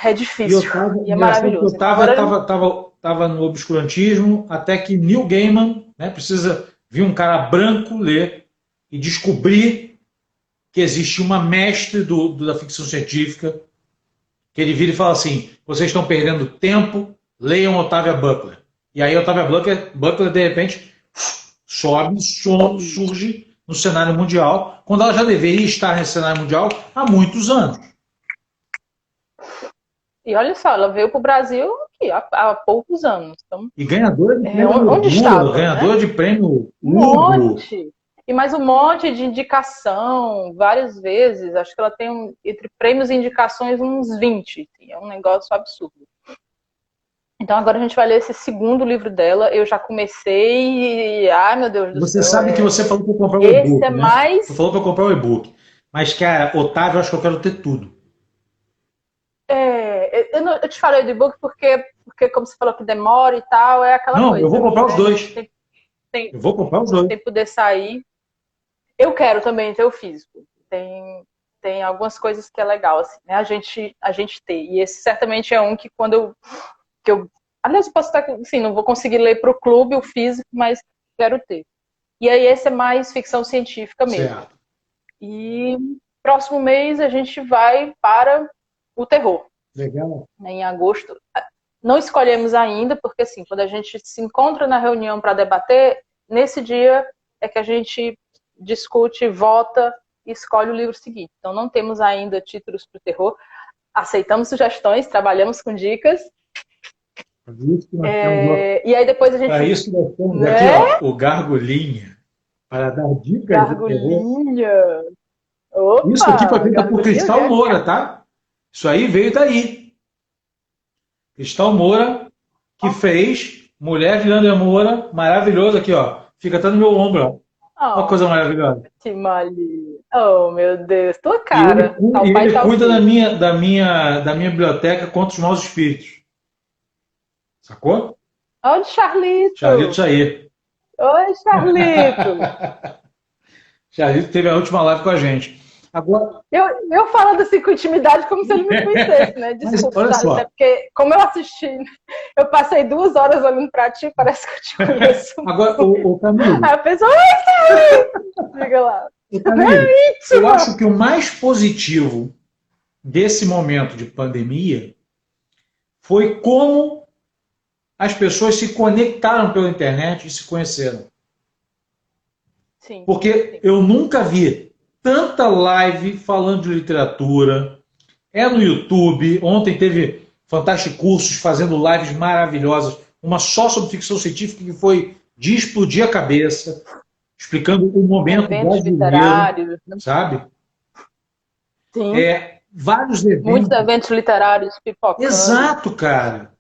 é difícil e é maravilhoso. Eu estava no obscurantismo até que Neil Gaiman, né, precisa vir um cara branco ler e descobrir que existe uma mestre da ficção científica, que ele vira e fala assim: vocês estão perdendo tempo, leiam Octavia Butler. E aí Octavia Butler de repente surge no cenário mundial, quando ela já deveria estar nesse cenário mundial há muitos anos. E olha só, ela veio para o Brasil aqui, há poucos anos. Então, e ganhadora de prêmio onde estava, ganhadora, né? De prêmio um monte. E mais um monte de indicação, várias vezes. Acho que ela tem, entre prêmios e indicações, uns 20. É um negócio absurdo. Então agora a gente vai ler esse segundo livro dela. Eu já comecei e... Ai, meu Deus do céu. Você sabe que você falou para eu comprar o e-book, esse é, né? mais... Você falou para eu comprar o e-book. Mas que a Otávio, eu acho que eu quero ter tudo. Eu te falei do e-book porque, como você falou que demora e tal, é aquela coisa. Não, eu vou comprar os dois. Eu vou comprar os dois. Sem poder sair. Eu quero também ter o físico. Tem algumas coisas que é legal, assim, né? A gente ter. E esse certamente é um que quando eu aliás, eu posso estar, assim, não vou conseguir ler para o clube o físico, mas quero ter. E aí esse é mais ficção científica mesmo. Certo. E próximo mês a gente vai para o terror. Legal. Em agosto. Não escolhemos ainda, porque assim, quando a gente se encontra na reunião para debater, nesse dia é que a gente discute, vota e escolhe o livro seguinte. Então não temos ainda títulos para o terror. Aceitamos sugestões, trabalhamos com dicas. E aí depois a gente... Para isso nós temos aqui, ó, o Gargolinha, para dar dicas Gargolinha. de terror. Opa, Isso aqui foi feito por Cristal Moura, tá? Isso aí veio daí. Cristal Moura, que fez Mulher de André Moura, maravilhoso aqui, ó. Fica até no meu ombro, ó. Olha que coisa maravilhosa. Que malia. Oh, meu Deus, tua cara. Ele cuida da minha biblioteca contra os maus espíritos. Sacou? Olha o Charlito. Charlito Jair. Oi, Charlito. Charlito teve a última live com a gente. Agora... Eu falando assim com intimidade como se ele me conhecesse, né? Desculpa, olha só. É porque, como eu assisti, eu passei 2 horas olhando pra ti, parece que eu te conheço. Agora, o Camilo. Aí a pessoa, oi, diga lá. Camilo, eu acho que o mais positivo desse momento de pandemia foi como as pessoas se conectaram pela internet e se conheceram. Sim. Porque eu nunca vi tanta live falando de literatura. É no YouTube. Ontem teve Fantástico Cursos fazendo lives maravilhosas. Uma só sobre ficção científica que foi de explodir a cabeça, explicando o momento brasileiro, sabe? Sim. Vários eventos. Muitos eventos literários pipocando. Exato, cara.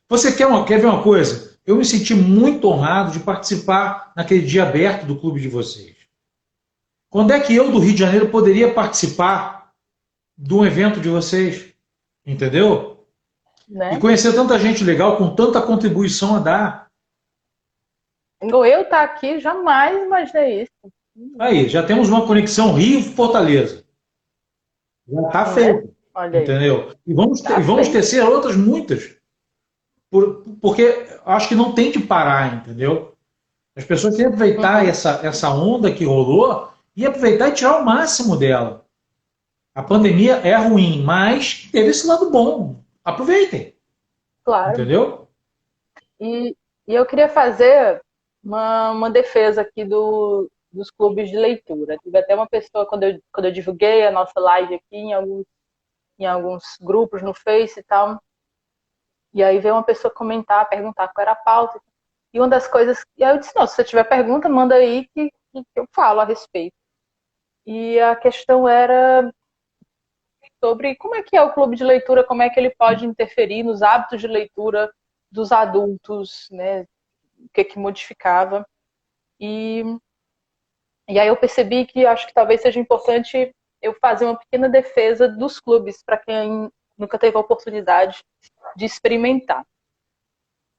Você quer ver uma coisa? Eu me senti muito honrado de participar naquele dia aberto do clube de vocês. Quando é que eu, do Rio de Janeiro, poderia participar de um evento de vocês? Entendeu? Né? E conhecer tanta gente legal, com tanta contribuição a dar. Eu estar aqui, jamais imaginei isso. Aí, já temos uma conexão Rio-Fortaleza. Já está feito. Entendeu? E vamos tecer outras muitas. Porque acho que não tem que parar, entendeu? As pessoas têm que aproveitar essa onda que rolou e aproveitar e tirar o máximo dela. A pandemia é ruim, mas teve esse lado bom. Aproveitem, Claro. entendeu? E, e eu queria fazer uma defesa aqui dos clubes de leitura. Tive até uma pessoa, quando eu divulguei a nossa live aqui em alguns grupos no Face e tal, e aí veio uma pessoa comentar, perguntar qual era a pauta. E uma das coisas. E aí eu disse: não, se você tiver pergunta, manda aí que eu falo a respeito. E a questão era sobre como é que é o clube de leitura, como é que ele pode interferir nos hábitos de leitura dos adultos, né? O que modificava. E, e aí eu percebi que acho que talvez seja importante eu fazer uma pequena defesa dos clubes para quem nunca teve a oportunidade de experimentar.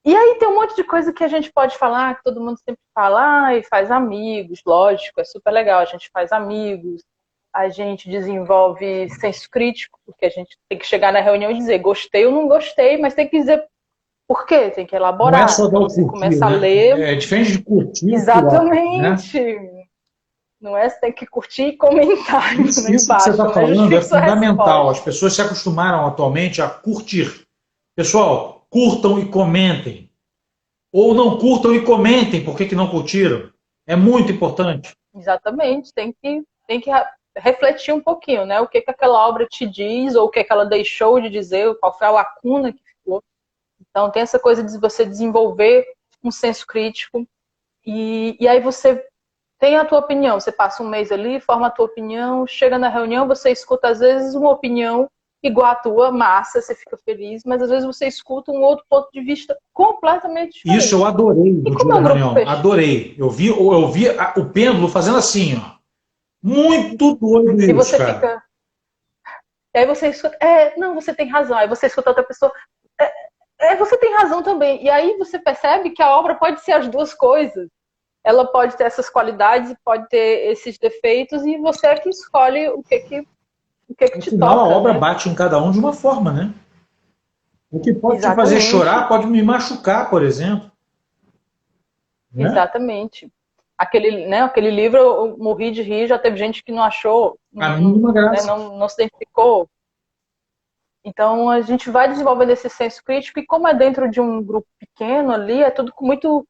E aí tem um monte de coisa que a gente pode falar, que todo mundo sempre fala, e faz amigos, lógico, é super legal, a gente faz amigos, a gente desenvolve senso crítico, porque a gente tem que chegar na reunião e dizer gostei ou não gostei, mas tem que dizer por quê, tem que Não é elaborar. só dar Então o você curtir, começa a né? ler. É diferente de curtir e piroca, né? Exatamente. Não é? Você tem que curtir e comentar Isso que você embaixo, está não é falando é justificar sua fundamental. As resposta. pessoas se acostumaram atualmente a curtir. Pessoal, curtam e comentem. Ou não curtam e comentem por que não curtiram. É muito importante. Exatamente. Tem que refletir um pouquinho, né? O que aquela obra te diz, ou o que ela deixou de dizer, qual foi a lacuna que ficou. Então, tem essa coisa de você desenvolver um senso crítico e aí você tem a tua opinião. Você passa um mês ali, forma a tua opinião, chega na reunião, você escuta às vezes uma opinião igual à tua, massa, você fica feliz, mas às vezes você escuta um outro ponto de vista completamente Isso eu diferente. adorei E no dia como é da um grupo reunião. fechado, Adorei. Eu vi o pêndulo fazendo assim, ó. Muito doido e isso, você cara. fica. E aí você escuta, não, você tem razão. Aí você escuta outra pessoa, você tem razão também. E aí você percebe que a obra pode ser as duas coisas. Ela pode ter essas qualidades, pode ter esses defeitos, e você é que escolhe o que No te final, a toca, obra né? bate em cada um de uma forma, né? O que pode te fazer chorar Exatamente, pode me machucar, por exemplo. Né? exatamente. Aquele livro eu morri de rir, já teve gente que não achou, A mínima né, graça. não se identificou. Então a gente vai desenvolvendo esse senso crítico, e como é dentro de um grupo pequeno ali, é tudo com muito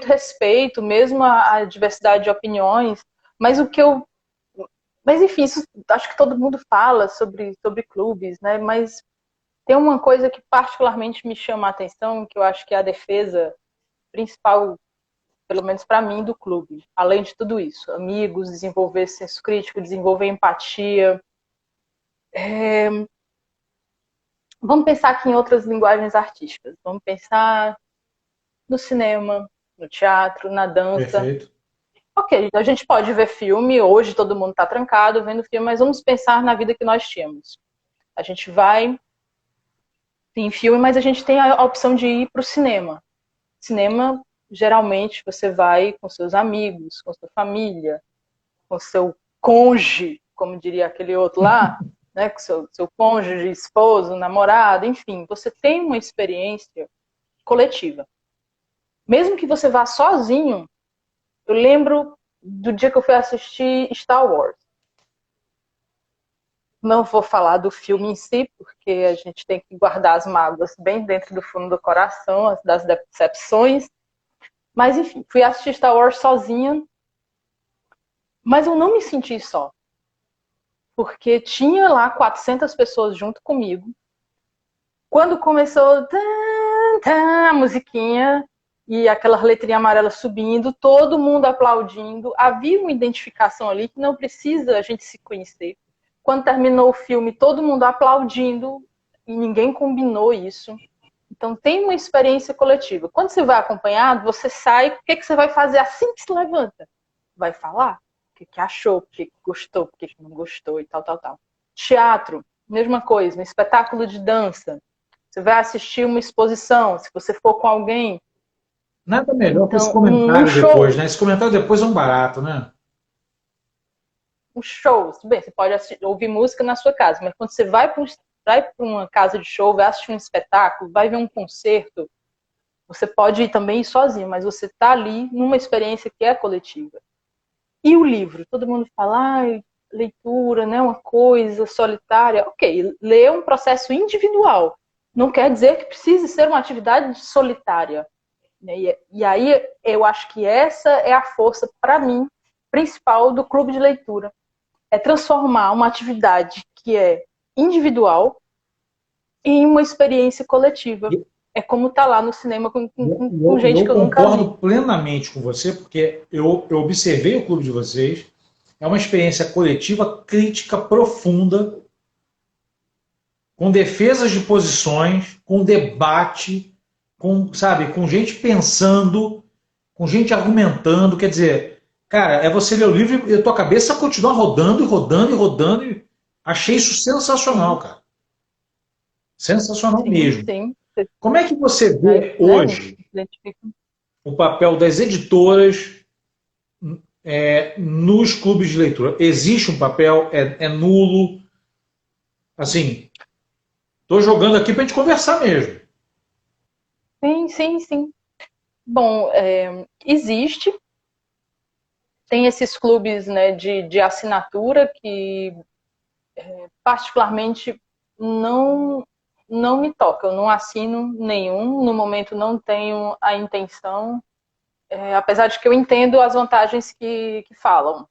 respeito, mesmo a diversidade de opiniões. Mas o que eu. Mas enfim, isso, acho que todo mundo fala sobre clubes, né? Mas tem uma coisa que particularmente me chama a atenção, que eu acho que é a defesa principal, pelo menos para mim, do clube. Além de tudo isso, amigos, desenvolver senso crítico, desenvolver empatia. Vamos pensar aqui em outras linguagens artísticas. Vamos pensar no cinema, no teatro, na dança. Perfeito. Ok, a gente pode ver filme, hoje todo mundo está trancado vendo filme, mas vamos pensar na vida que nós tínhamos. A gente vai em filme, mas a gente tem a opção de ir para o cinema. Cinema, geralmente, você vai com seus amigos, com sua família, com seu cônjuge, como diria aquele outro lá, né? Com seu cônjuge, esposo, namorado, enfim. Você tem uma experiência coletiva. Mesmo que você vá sozinho, eu lembro do dia que eu fui assistir Star Wars. Não vou falar do filme em si, porque a gente tem que guardar as mágoas bem dentro do fundo do coração, das decepções. Mas, enfim, fui assistir Star Wars sozinha, mas eu não me senti só. Porque tinha lá 400 pessoas junto comigo. Quando começou a musiquinha e aquela letrinha amarela subindo, todo mundo aplaudindo, havia uma identificação ali que não precisa a gente se conhecer. Quando terminou o filme, todo mundo aplaudindo e ninguém combinou isso. Então tem uma experiência coletiva. Quando você vai acompanhado, você sai, o que você vai fazer assim que se levanta? Vai falar o que achou, o que gostou, o que não gostou e tal, tal, tal. Teatro, mesma coisa, um espetáculo de dança. Você vai assistir uma exposição, se você for com alguém. Nada melhor que esse Então, um comentário depois, show, né? Esse comentário depois é um barato, né? um show. Bem, você pode ouvir música na sua casa, mas quando você vai para uma casa de show, vai assistir um espetáculo, vai ver um concerto, você pode ir também sozinho, mas você está ali numa experiência que é coletiva. E o livro? Todo mundo fala, leitura, né, uma coisa solitária. Ok, ler é um processo individual. Não quer dizer que precise ser uma atividade solitária. E aí eu acho que essa é a força, para mim, principal do clube de leitura. É transformar uma atividade que é individual em uma experiência coletiva. É como estar lá no cinema com gente que eu nunca vi. Eu concordo plenamente com você, porque eu observei o clube de vocês. É uma experiência coletiva, crítica, profunda, com defesas de posições, com debate, sabe, com gente pensando, com gente argumentando. Quer dizer, cara, é você ler o livro e a tua cabeça continua rodando e rodando e rodando. E achei isso sensacional, cara. Sensacional mesmo. Sim. Como é que você vê hoje o papel das editoras nos clubes de leitura? Existe um papel? É nulo? Assim, estou jogando aqui para a gente conversar mesmo. Sim. Bom, existe. Tem esses clubes, né, de assinatura que particularmente não me toca. Eu não assino nenhum. No momento não tenho a intenção. Apesar de que eu entendo as vantagens que falam.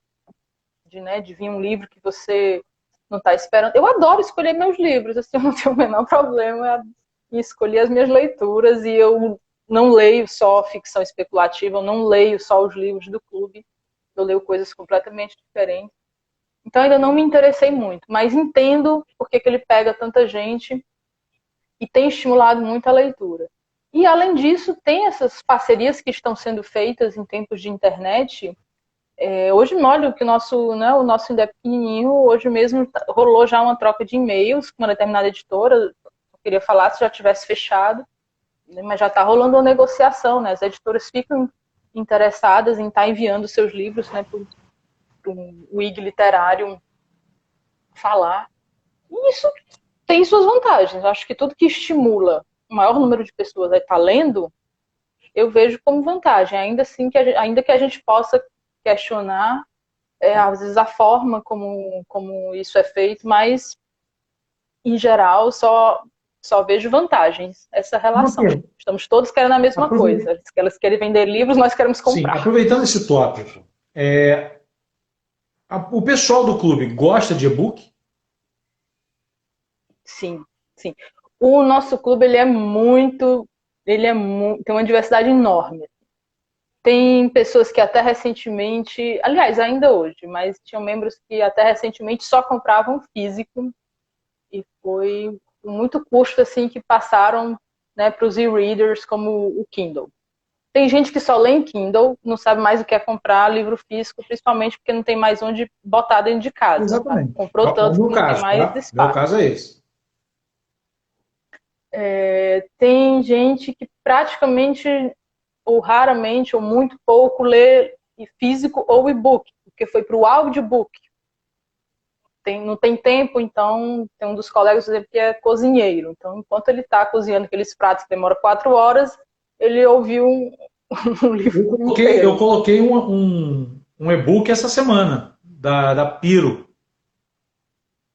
De vir um livro que você não está esperando. Eu adoro escolher meus livros. Assim, eu não tenho o menor problema em escolher as minhas leituras. E eu não leio só ficção especulativa. Eu não leio só os livros do clube. Eu leio coisas completamente diferentes. Então ainda não me interessei muito, mas entendo porque que ele pega tanta gente e tem estimulado muito a leitura. E além disso, tem essas parcerias que estão sendo feitas em tempos de internet. Hoje, olha, que o nosso ainda é pequenininho, hoje mesmo rolou já uma troca de e-mails com uma determinada editora. Eu queria falar se já tivesse fechado, mas já está rolando uma negociação, né? As editoras ficam interessadas em estar enviando seus livros, né, para o IG literário falar. E isso tem suas vantagens. Eu acho que tudo que estimula o maior número de pessoas a estar lendo, eu vejo como vantagem. Ainda assim, ainda que a gente possa questionar, às vezes, a forma como isso é feito, mas, em geral, só vejo vantagens essa relação. Estamos todos querendo a mesma coisa. Elas querem vender livros, nós queremos comprar. Sim, aproveitando esse tópico, o pessoal do clube gosta de e-book? Sim. O nosso clube tem uma diversidade enorme. Tem pessoas que até recentemente, aliás, ainda hoje, mas tinham membros que até recentemente só compravam físico e foi com muito custo assim que passaram, né, para os e-readers como o Kindle. Tem gente que só lê em Kindle, não sabe mais o que é comprar livro físico, principalmente porque não tem mais onde botar dentro de casa. Exatamente. Tá? Comprou tanto que não tem mais espaço. Meu caso é esse. Tem gente que praticamente, ou raramente, ou muito pouco, lê físico ou e-book, porque foi para o audiobook. Não tem tempo, então tem um dos colegas, por exemplo, que é cozinheiro. Então, enquanto ele está cozinhando aqueles pratos que demoram 4 horas, ele ouviu um livro. Eu coloquei um e-book essa semana, da Piro.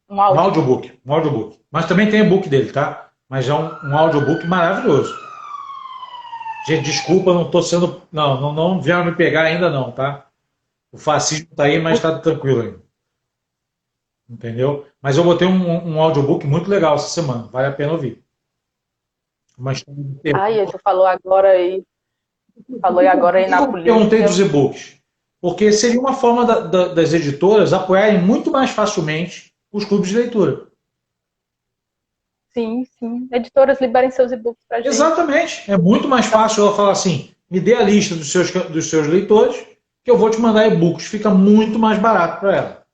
Um audiobook. Mas também tem e-book dele, tá? Mas é um audiobook maravilhoso. Gente, desculpa, não tô sendo... Não vieram me pegar ainda não, tá? O fascismo tá aí, mas tá tranquilo ainda. Entendeu? Mas eu botei um audiobook muito legal essa semana. Vale a pena ouvir. Tu falou agora aí. Falou agora aí na polícia. Eu perguntei dos e-books. Porque seria uma forma das editoras apoiarem muito mais facilmente os clubes de leitura. Sim. Editoras liberem seus e-books pra gente. Exatamente. É muito mais fácil ela falar assim, me dê a lista dos seus leitores, que eu vou te mandar e-books. Fica muito mais barato para ela.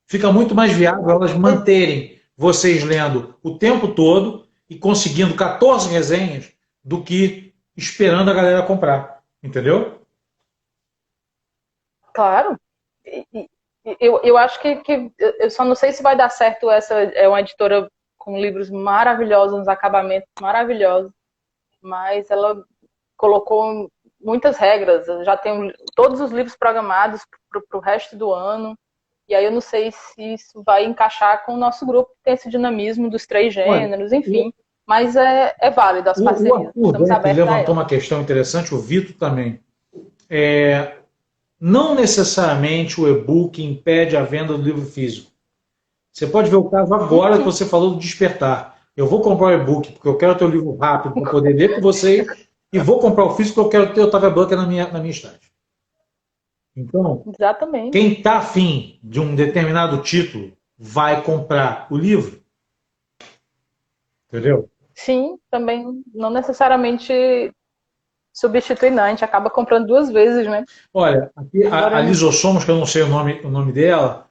Fica muito mais viável elas manterem vocês lendo o tempo todo e conseguindo 14 resenhas do que esperando a galera comprar. Entendeu? Claro. Eu acho que eu só não sei se vai dar certo. Essa é uma editora com livros maravilhosos, uns acabamentos maravilhosos, mas ela colocou muitas regras. Eu já tenho todos os livros programados para o resto do ano. E aí eu não sei se isso vai encaixar com o nosso grupo, que tem esse dinamismo dos 3 gêneros, enfim. Mas é válido as parcerias. O Arthur levantou uma questão interessante, o Vitor também. Não necessariamente o e-book impede a venda do livro físico. Você pode ver o caso agora que você falou do Despertar. Eu vou comprar o e-book porque eu quero ter o livro rápido para poder ler com vocês e vou comprar o físico porque eu quero ter o Otávio Butler na minha estante. Então, exatamente. Quem está afim de um determinado título vai comprar o livro. Entendeu? Sim, também não necessariamente substitui, não. A gente acaba comprando 2 vezes, né? Olha, aqui a Lisossomos, que eu não sei o nome dela.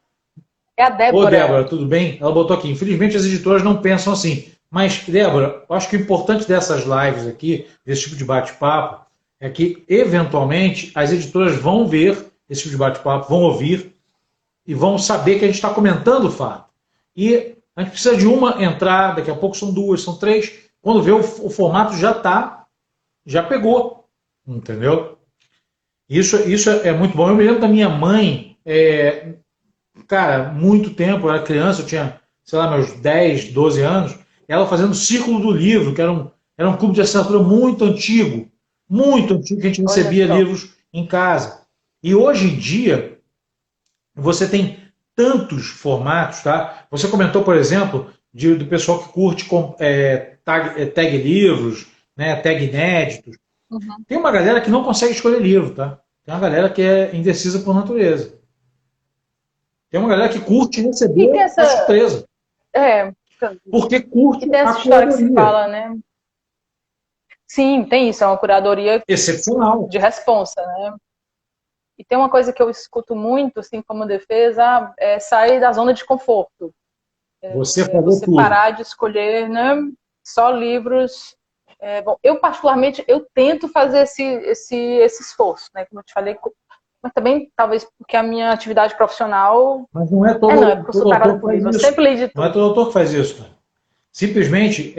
É a Débora. Ô, Débora, tudo bem? Ela botou aqui. Infelizmente, as editoras não pensam assim. Mas, Débora, eu acho que o importante dessas lives aqui, desse tipo de bate-papo, é que, eventualmente, as editoras vão ver esse tipo de bate-papo, vão ouvir e vão saber que a gente está comentando o fato. E a gente precisa de uma entrar, daqui a pouco são 2, são 3. Quando vê o formato já pegou. Entendeu? Isso é muito bom. Eu me lembro da minha mãe, cara, muito tempo, eu era criança, eu tinha, sei lá, meus 10, 12 anos, ela fazendo o Círculo do Livro, que era um clube de assinatura muito antigo, que a gente recebia livros em casa. E hoje em dia, você tem tantos formatos, tá? Você comentou, por exemplo, do pessoal que curte tag livros, né, tag inéditos. Uhum. Tem uma galera que não consegue escolher livro, tá? Tem uma galera que é indecisa por natureza. Tem uma galera que curte receber a surpresa. Porque curte e tem essa história que se fala, né? Sim, tem isso, é uma curadoria excepcional de responsa, né? E tem uma coisa que eu escuto muito, assim, como defesa, é sair da zona de conforto. Você parar de escolher, né, só livros. Bom, eu particularmente, eu tento fazer esse esforço, né? Como eu te falei, mas também, talvez, porque a minha atividade profissional... Mas não é todo autor que faz isso. Eu sempre leio de tudo. Não é todo autor que faz isso, cara. Simplesmente,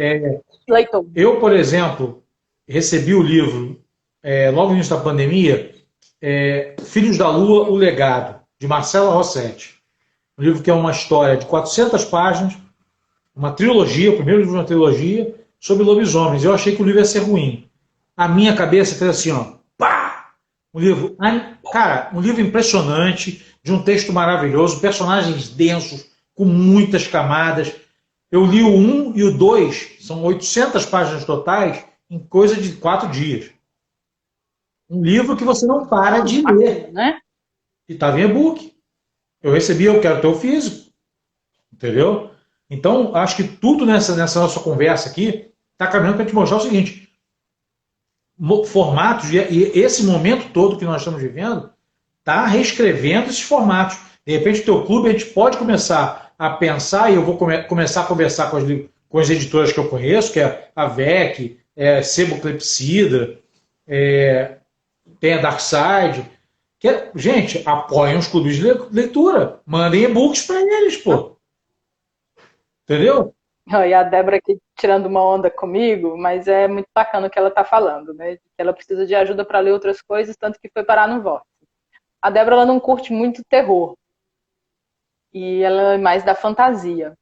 leitor. Eu, por exemplo, recebi o livro, logo no início da pandemia, Filhos da Lua, O Legado, de Marcela Rossetti. Um livro que é uma história de 400 páginas, uma trilogia, o primeiro livro de uma trilogia, sobre lobisomens. Eu achei que o livro ia ser ruim. A minha cabeça fez assim, ó, pá! Um livro, cara, um livro impressionante, de um texto maravilhoso, personagens densos, com muitas camadas. Eu li o 1 e o 2, são 800 páginas totais, em coisa de 4 dias. Um livro que você não para de ler. Né? E estava em e-book. Eu recebi, eu quero ter o físico. Entendeu? Então, acho que tudo nessa nossa conversa aqui está caminhando para te mostrar o seguinte. Formatos, e esse momento todo que nós estamos vivendo, está reescrevendo esses formatos. De repente, o teu clube, a gente pode começar a pensar, e eu vou começar a conversar com as editoras que eu conheço, que é a VEC, Sebo Clepsidra, tem a Darkside. Gente, apoiem os clubes de leitura. Mandem e-books para eles, pô. Entendeu? E a Débora aqui tirando uma onda comigo, mas é muito bacana o que ela está falando, né? Que ela precisa de ajuda para ler outras coisas, tanto que foi parar no Vórtice. A Débora, ela não curte muito terror. E ela é mais da fantasia.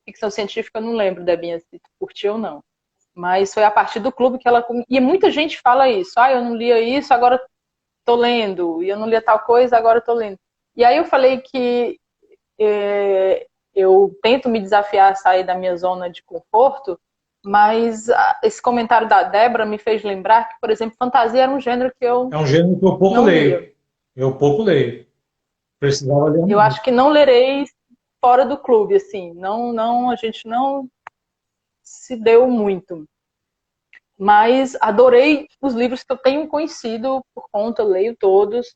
Ficção científica eu não lembro, Debinha, se tu curtiu ou não. Mas foi a partir do clube que ela... E muita gente fala isso. Eu não lia isso, agora tô lendo. E eu não lia tal coisa, agora tô lendo. E aí eu falei que eu tento me desafiar a sair da minha zona de conforto, mas esse comentário da Débora me fez lembrar que, por exemplo, fantasia era um gênero que eu... É um gênero que eu pouco leio. Eu pouco leio. Precisava ler. Eu acho que não lerei fora do clube, assim. Não, a gente não se deu muito. Mas adorei os livros que eu tenho conhecido por conta, eu leio todos,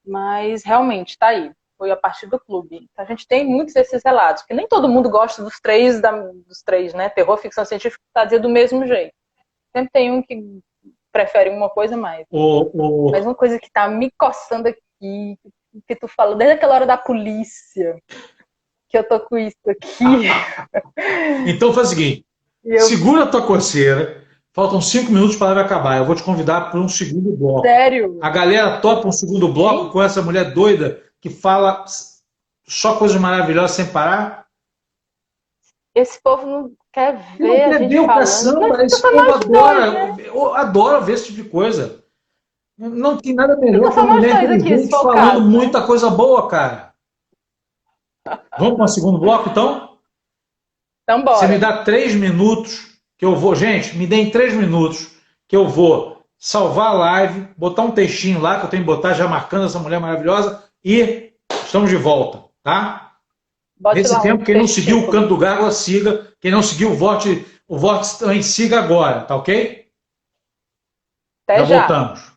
mas realmente está aí. Foi a partir do clube. A gente tem muitos desses relatos, porque nem todo mundo gosta dos três, né? Terror, ficção científica, fantasia do mesmo jeito. Sempre tem um que prefere uma coisa mais. Mas uma coisa que tá me coçando aqui, que tu falou desde aquela hora da polícia, que eu tô com isso aqui. Então faz o seguinte, segura a tua coceira, Faltam 5 minutos para a live acabar. Eu vou te convidar para um segundo bloco. Sério? A galera topa um segundo bloco Sim. com essa mulher doida que fala só coisas maravilhosas sem parar? Esse povo não quer Não ver a gente perdeu falando. caçamba, Mas esse fica povo nós dois, adora, né? eu adoro ver esse tipo de coisa. Não tem nada melhor Fica que só uma nós mulher dois aqui, se inteligente for o falando caso, né? muita coisa boa, cara. Vamos para o segundo bloco, então? Então, Você me bora. dá 3 minutos que eu vou... Gente, me deem 3 minutos que eu vou salvar a live, botar um textinho lá que eu tenho que botar já marcando essa mulher maravilhosa e estamos de volta, tá? Bote Nesse lá tempo, um quem não seguiu o testículo. Canto do Gárgula, siga. Quem não seguiu o Vórtice também siga agora, tá ok? Até Já já. voltamos.